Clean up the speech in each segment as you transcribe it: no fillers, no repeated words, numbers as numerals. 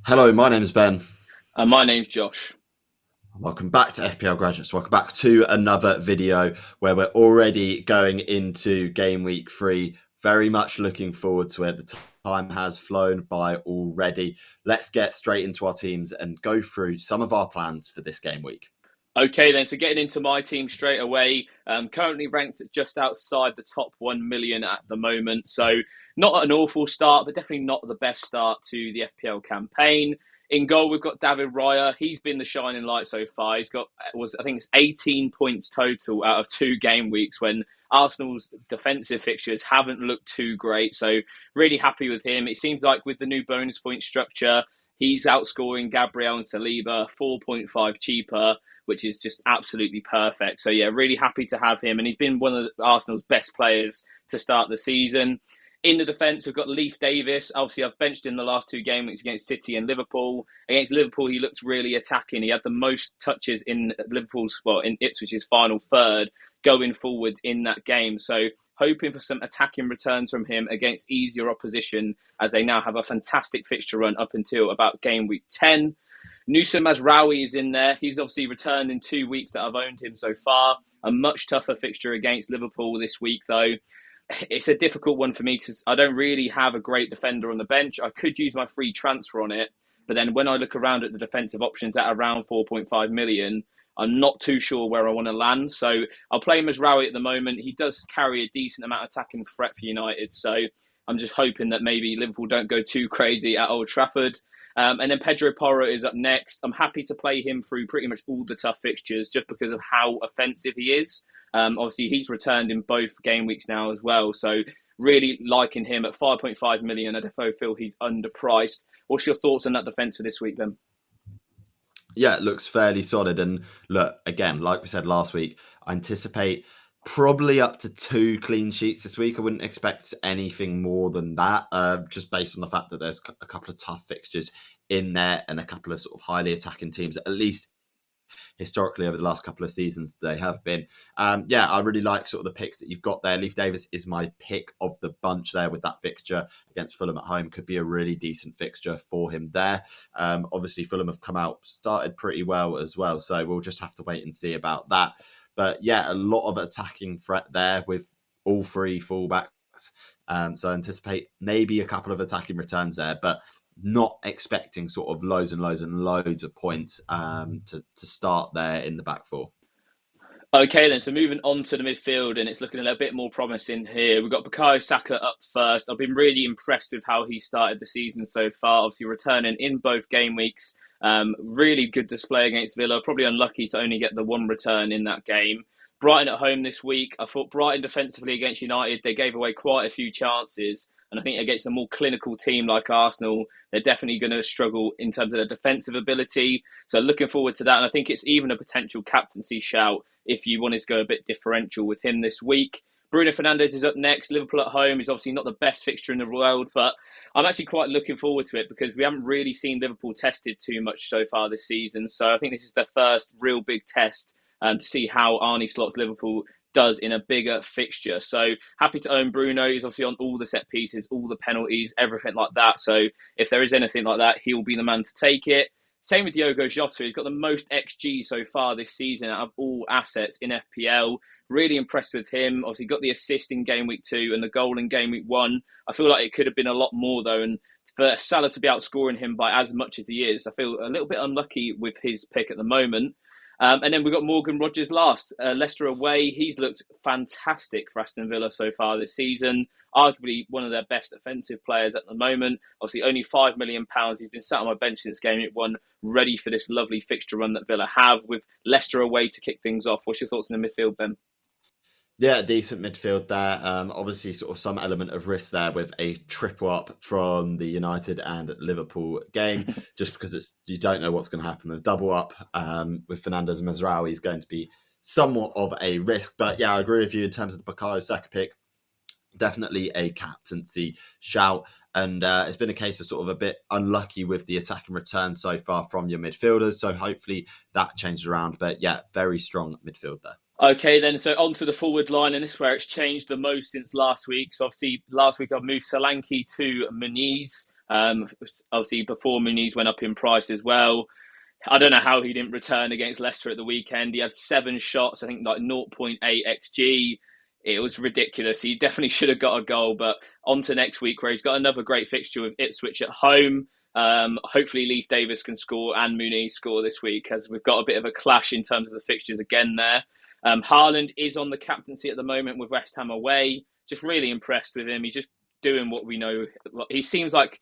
Hello, my name is Ben. My name's Josh. Welcome back to FPL Graduates. Welcome back to another video where we're already going into Game Week 3. Very much looking forward to it. The time has flown by already. Let's get straight into our teams and go through some of our plans for this game week. Okay, then, so getting into my team straight away, currently ranked just outside the top 1 million at the moment. So, not an awful start, but definitely not the best start to the FPL campaign. In goal, we've got David Raya. He's been the shining light so far. I think it's 18 points total out of 2 game weeks when Arsenal's defensive fixtures haven't looked too great. So, really happy with him. It seems like with the new bonus point structure, he's outscoring Gabriel and Saliba 4.5 cheaper, which is just absolutely perfect. So, yeah, really happy to have him. And he's been one of Arsenal's best players to start the season. In the defence, we've got Leif Davis. Obviously, I've benched in the last 2 game weeks against City and Liverpool. Against Liverpool, he looked really attacking. He had the most touches in in Ipswich's final third going forwards in that game. So, hoping for some attacking returns from him against easier opposition as they now have a fantastic fixture run up until about game week 10. Nusum Mazraoui is in there. He's obviously returned in 2 weeks that I've owned him so far. A much tougher fixture against Liverpool this week, though. It's a difficult one for me because I don't really have a great defender on the bench. I could use my free transfer on it, but then when I look around at the defensive options at around 4.5 million, I'm not too sure where I want to land. So I'll play Mazraoui at the moment. He does carry a decent amount of attacking threat for United. So I'm just hoping that maybe Liverpool don't go too crazy at Old Trafford. And then Pedro Porro is up next. I'm happy to play him through pretty much all the tough fixtures just because of how offensive he is. Obviously, he's returned in both game weeks now as well. So really liking him at 5.5 million. I definitely feel he's underpriced. What's your thoughts on that defence for this week, then? Yeah, it looks fairly solid. And look, again, like we said last week, I anticipate probably up to 2 clean sheets this week. I wouldn't expect anything more than that, just based on the fact that there's a couple of tough fixtures in there and a couple of sort of highly attacking teams, at least historically over the last couple of seasons they have been. Yeah, I really like sort of the picks that you've got there. Leif Davis is my pick of the bunch there with that fixture against Fulham at home. Could be a really decent fixture for him there. Obviously, Fulham have started pretty well as well, so we'll just have to wait and see about that. But yeah, a lot of attacking threat there with all three fullbacks. So I anticipate maybe a couple of attacking returns there, but not expecting sort of loads and loads and loads of points to start there in the back four. Okay, then, so moving on to the midfield, and it's looking a little bit more promising here. We've got Bukayo Saka up first. I've been really impressed with how he started the season so far, obviously returning in both game weeks. Really good display against Villa, probably unlucky to only get the one return in that game. Brighton at home this week. I thought Brighton defensively against United, they gave away quite a few chances. And I think against a more clinical team like Arsenal, they're definitely going to struggle in terms of their defensive ability. So looking forward to that. And I think it's even a potential captaincy shout if you wanted to go a bit differential with him this week. Bruno Fernandes is up next. Liverpool at home is obviously not the best fixture in the world, but I'm actually quite looking forward to it because we haven't really seen Liverpool tested too much so far this season. So I think this is their first real big test to see how Arne Slot's Liverpool does in a bigger fixture. So happy to own Bruno. He's obviously on all the set pieces, all the penalties, everything like that. So if there is anything like that, he'll be the man to take it. Same with Diogo Jota. He's got the most XG so far this season out of all assets in FPL. Really impressed with him. Obviously got the assist in game week 2 and the goal in game week 1. I feel like it could have been a lot more though. And for Salah to be outscoring him by as much as he is, I feel a little bit unlucky with his pick at the moment. And then we've got Morgan Rogers last. Leicester away. He's looked fantastic for Aston Villa so far this season. Arguably one of their best offensive players at the moment. Obviously only £5 million. He's been sat on my bench since game week 1, ready for this lovely fixture run that Villa have with Leicester away to kick things off. What's your thoughts on the midfield, Ben? Yeah, decent midfield there. Obviously, sort of some element of risk there with a triple up from the United and Liverpool game, just because you don't know what's going to happen. The double up with Fernandes and Mazraoui is going to be somewhat of a risk. But yeah, I agree with you in terms of the Bukayo Saka pick. Definitely a captaincy shout. And it's been a case of sort of a bit unlucky with the attacking return so far from your midfielders. So hopefully that changes around. But yeah, very strong midfield there. Okay, then, so on to the forward line, and this is where it's changed the most since last week. So obviously, last week I've moved Solanke to Muniz. Obviously, before Muniz went up in price as well. I don't know how he didn't return against Leicester at the weekend. He had 7 shots, I think like 0.8 xg. It was ridiculous. He definitely should have got a goal. But on to next week, where he's got another great fixture with Ipswich at home. Hopefully, Leif Davis can score and Muniz score this week, as we've got a bit of a clash in terms of the fixtures again there. Haaland is on the captaincy at the moment with West Ham away. Just really impressed with him. He's just doing what we know. He seems like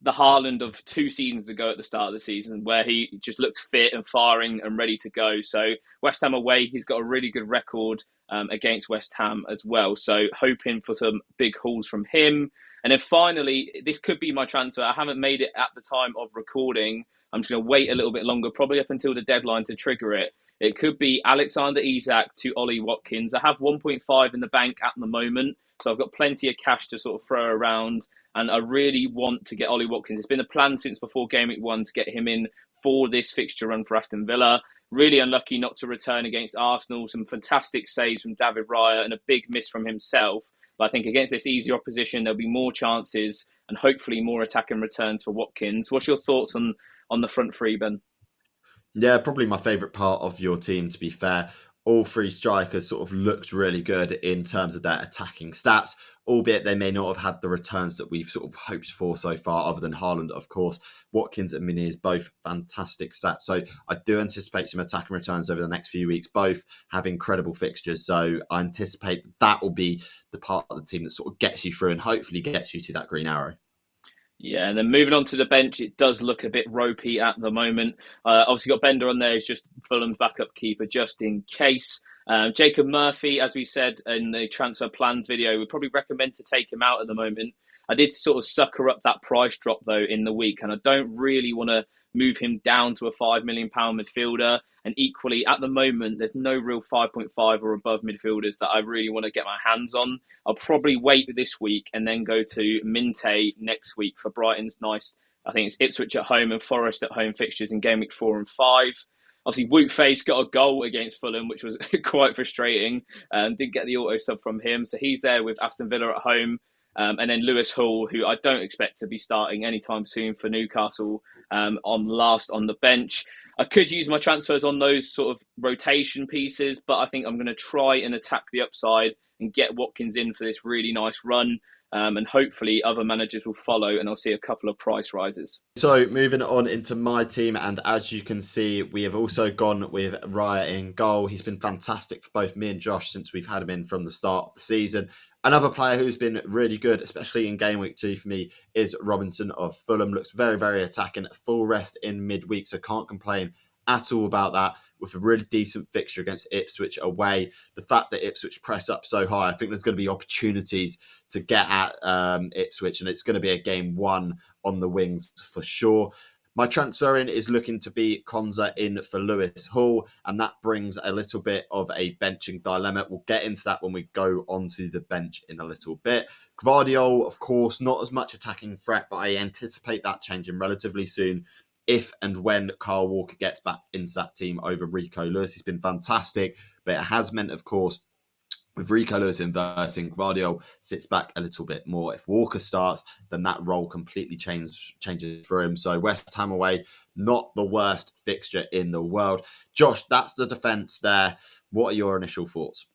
the Haaland of 2 seasons ago at the start of the season, where he just looked fit and firing and ready to go. So West Ham away, he's got a really good record against West Ham as well. So hoping for some big hauls from him. And then finally, this could be my transfer. I haven't made it at the time of recording. I'm just going to wait a little bit longer, probably up until the deadline to trigger it. It could be Alexander Isak to Ollie Watkins. I have 1.5 in the bank at the moment, so I've got plenty of cash to sort of throw around. And I really want to get Ollie Watkins. It's been a plan since before Gameweek 1 to get him in for this fixture run for Aston Villa. Really unlucky not to return against Arsenal. Some fantastic saves from David Raya and a big miss from himself. But I think against this easy opposition, there'll be more chances and hopefully more attacking returns for Watkins. What's your thoughts on the front three, Ben? Yeah, probably my favourite part of your team, to be fair. All 3 strikers sort of looked really good in terms of their attacking stats, albeit they may not have had the returns that we've sort of hoped for so far, other than Haaland, of course. Watkins and Muniz, both fantastic stats. So I do anticipate some attacking returns over the next few weeks. Both have incredible fixtures. So I anticipate that will be the part of the team that sort of gets you through and hopefully gets you to that green arrow. Yeah, and then moving on to the bench, it does look a bit ropey at the moment. Obviously, got Bender on there. He's just Fulham's backup keeper, just in case. Jacob Murphy, as we said in the transfer plans video, would probably recommend to take him out at the moment. I did sort of sucker up that price drop, though, in the week, and I don't really want to move him down to a £5 million midfielder. And equally, at the moment, there's no real 5.5 or above midfielders that I really want to get my hands on. I'll probably wait this week and then go to Minte next week for Brighton's nice, I think it's Ipswich at home and Forest at home fixtures in Game Week 4 and 5. Obviously, Wootface got a goal against Fulham, which was quite frustrating. Didn't get the auto sub from him. So he's there with Aston Villa at home. And then Lewis Hall, who I don't expect to be starting anytime soon for Newcastle, on last on the bench. I could use my transfers on those sort of rotation pieces, but I think I'm going to try and attack the upside and get Watkins in for this really nice run. And hopefully other managers will follow and I'll see a couple of price rises. So moving on into my team, and as you can see, we have also gone with Raya in goal. He's been fantastic for both me and Josh since we've had him in from the start of the season. Another player who's been really good, especially in Game Week 2 for me, is Robinson of Fulham. Looks very, very attacking. Full rest in midweek, so can't complain at all about that. With a really decent fixture against Ipswich away. The fact that Ipswich press up so high, I think there's going to be opportunities to get at Ipswich, and it's going to be a game 1 on the wings for sure. My transfer in is looking to be Konza in for Lewis Hall, and that brings a little bit of a benching dilemma. We'll get into that when we go onto the bench in a little bit. Gvardiol, of course, not as much attacking threat, but I anticipate that changing relatively soon if and when Kyle Walker gets back into that team over Rico Lewis. He's been fantastic, but it has meant, of course, with Rico Lewis inversing, Gvardiol sits back a little bit more. If Walker starts, then that role completely changes for him. So West Ham away, not the worst fixture in the world. Josh, that's the defence there. What are your initial thoughts?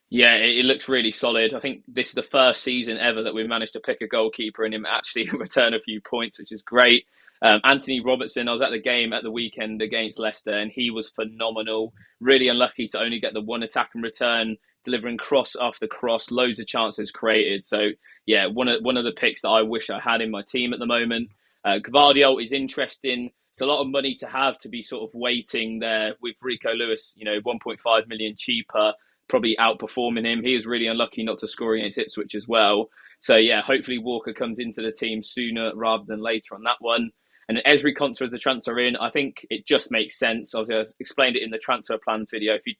Yeah, it looks really solid. I think this is the first season ever that we've managed to pick a goalkeeper and him actually return a few points, which is great. Anthony Robertson, I was at the game at the weekend against Leicester and he was phenomenal. Really unlucky to only get the one attack and return, delivering cross after cross, loads of chances created. So yeah, one of the picks that I wish I had in my team at the moment. Gvardiol is interesting. It's a lot of money to have to be sort of waiting there with Rico Lewis, 1.5 million cheaper, probably outperforming him. He was really unlucky not to score against Ipswich as well. So yeah, hopefully Walker comes into the team sooner rather than later on that one. And Esri Konsa as the transfer in, I think it just makes sense. I explained it in the transfer plans video. If you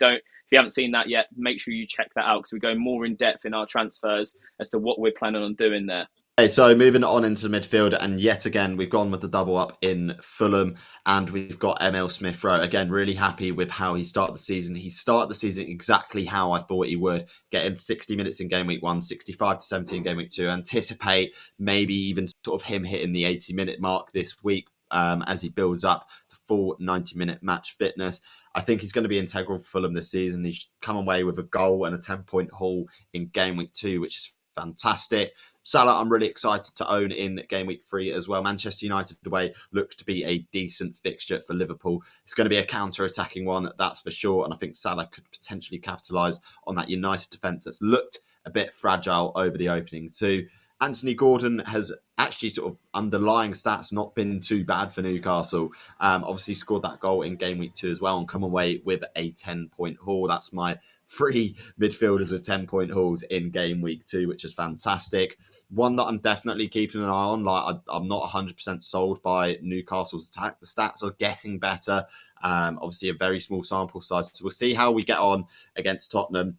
haven't seen that yet, make sure you check that out because we go more in depth in our transfers as to what we're planning on doing there. Okay, so moving on into midfield, and yet again, we've gone with the double up in Fulham, and we've got Emil Smith Rowe. Again, really happy with how he started the season. He started the season exactly how I thought he would. Get him 60 minutes in game week 1, 65 to 70 in game week 2. Anticipate maybe even sort of him hitting the 80-minute mark this week as he builds up to full 90-minute match fitness. I think he's going to be integral for Fulham this season. He's come away with a goal and a 10-point haul in game week 2, which is fantastic. Salah, I'm really excited to own in game week 3 as well. Manchester United, the way, looks to be a decent fixture for Liverpool. It's going to be a counter-attacking one, that's for sure. And I think Salah could potentially capitalise on that United defence that's looked a bit fragile over the opening too. Anthony Gordon has actually sort of underlying stats not been too bad for Newcastle. Obviously scored that goal in game week 2 as well and come away with a 10-point haul. That's my 3 midfielders with 10-point hauls in game week 2, which is fantastic. One that I'm definitely keeping an eye on. I'm not 100% sold by Newcastle's attack. The stats are getting better. Obviously, a very small sample size. So we'll see how we get on against Tottenham.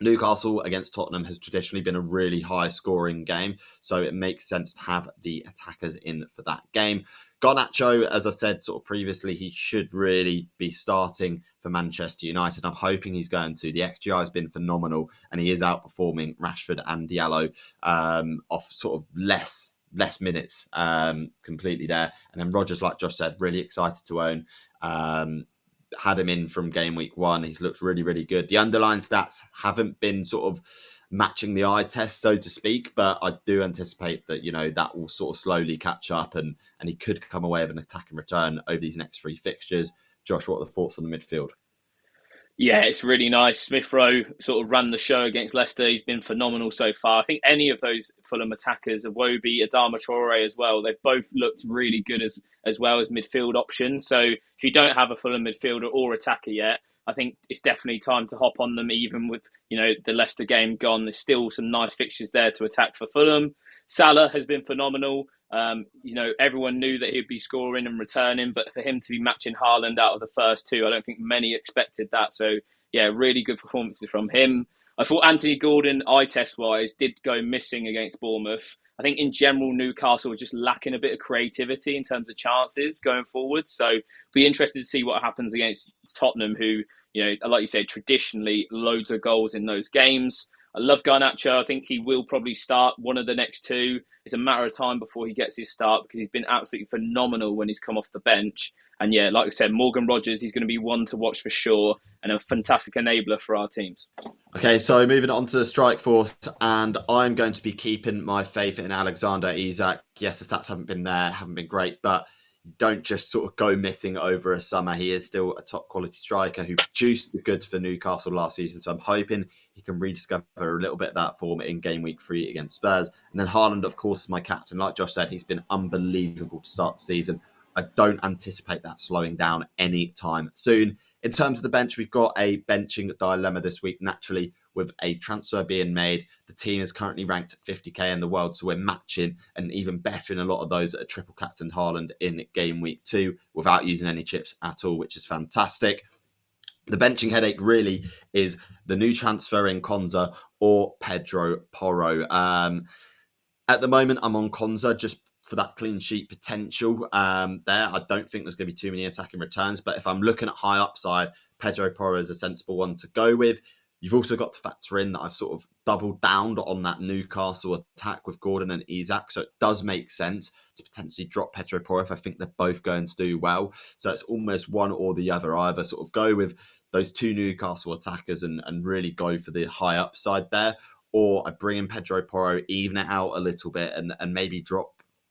Newcastle against Tottenham has traditionally been a really high scoring game, so it makes sense to have the attackers in for that game. Garnacho, as I said sort of previously, he should really be starting for Manchester United. I'm hoping he's going to. The XGI has been phenomenal, and he is outperforming Rashford and Diallo off sort of less minutes completely there. And then Rodgers, like Josh said, really excited to own. Had him in from game week 1. He's looked really, really good. The underlying stats haven't been sort of matching the eye test, so to speak, but I do anticipate that, that will sort of slowly catch up and he could come away with an attacking return over these next 3 fixtures. Josh, what are the thoughts on the midfield? Yeah, it's really nice. Smith Rowe sort of ran the show against Leicester. He's been phenomenal so far. I think any of those Fulham attackers, Iwobi, Adama Traore as well, they've both looked really good as well as midfield options. So if you don't have a Fulham midfielder or attacker yet, I think it's definitely time to hop on them, even with, the Leicester game gone. There's still some nice fixtures there to attack for Fulham. Salah has been phenomenal. Everyone knew that he'd be scoring and returning, but for him to be matching Haaland out of the first 2, I don't think many expected that. So, yeah, really good performances from him. I thought Anthony Gordon, eye test wise, did go missing against Bournemouth. I think in general, Newcastle was just lacking a bit of creativity in terms of chances going forward. So, be interested to see what happens against Tottenham, who, like you said, traditionally loads of goals in those games. I love Garnacho. I think he will probably start one of the next 2. It's a matter of time before he gets his start because he's been absolutely phenomenal when he's come off the bench. And yeah, like I said, Morgan Rodgers, he's going to be one to watch for sure and a fantastic enabler for our teams. Okay, so moving on to the strike force, and I'm going to be keeping my faith in Alexander Isak. Yes, the stats haven't been there, haven't been great, but don't just sort of go missing over a summer. He is still a top quality striker who produced the goods for Newcastle last season. So I'm hoping he can rediscover a little bit of that form in game week 3 against Spurs. And then Haaland, of course, is my captain. Like Josh said, he's been unbelievable to start the season. I don't anticipate that slowing down anytime soon. In terms of the bench, we've got a benching dilemma this week, naturally, with a transfer being made. The team is currently ranked 50k in the world, so we're matching and even better in a lot of those that are triple captain Haaland in game week 2 without using any chips at all, which is fantastic. The benching headache really is the new transfer in Konza or Pedro Porro. At the moment, I'm on Konza just for that clean sheet potential there. I don't think there's going to be too many attacking returns, but if I'm looking at high upside, Pedro Porro is a sensible one to go with. You've also got to factor in that I've sort of doubled down on that Newcastle attack with Gordon and Isak. So it does make sense to potentially drop Pedro Porro if I think they're both going to do well. So it's almost one or the other. I either sort of go with those 2 Newcastle attackers and really go for the high upside there, or I bring in Pedro Porro, even it out a little bit and maybe drop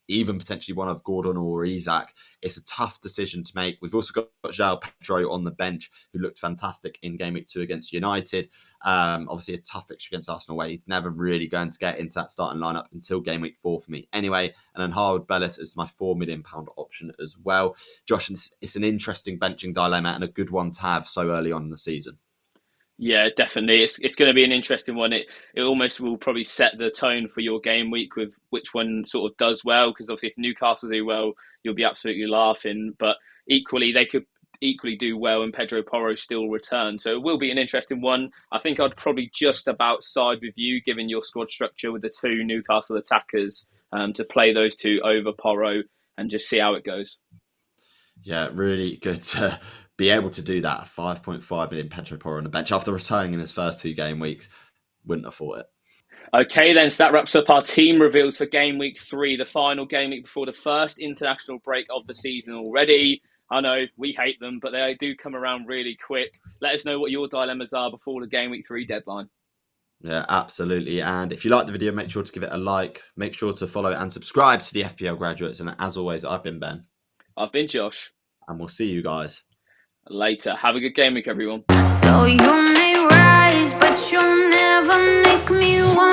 even potentially one of Gordon or Isak. It's a tough decision to make. We've also got João Pedro on the bench, who looked fantastic in game week 2 against United. Obviously a tough fixture against Arsenal where he's never really going to get into that starting lineup until game week 4 for me anyway. And then Harwood Bellis is my £4 million option as well. Josh, it's an interesting benching dilemma and a good one to have so early on in the season. Yeah, definitely. It's going to be an interesting one. It almost will probably set the tone for your game week with which one sort of does well. Because obviously, if Newcastle do well, you'll be absolutely laughing. But equally, they could equally do well and Pedro Porro still return. So it will be an interesting one. I think I'd probably just about side with you, given your squad structure with the two Newcastle attackers, to play those two over Porro and just see how it goes. Yeah, really good to be able to do that. 5.5 million Pedro Porro on the bench after returning in his first 2 game weeks. Wouldn't have thought it. Okay, then, so that wraps up our team reveals for Game Week 3, the final game week before the first international break of the season already. I know we hate them, but they do come around really quick. Let us know what your dilemmas are before the Game Week 3 deadline. Yeah, absolutely. And if you like the video, make sure to give it a like. Make sure to follow and subscribe to the FPL Graduates. And as always, I've been Ben. I've been Josh. And we'll see you guys later. Have a good game week, everyone. So you may rise, but you'll never make me want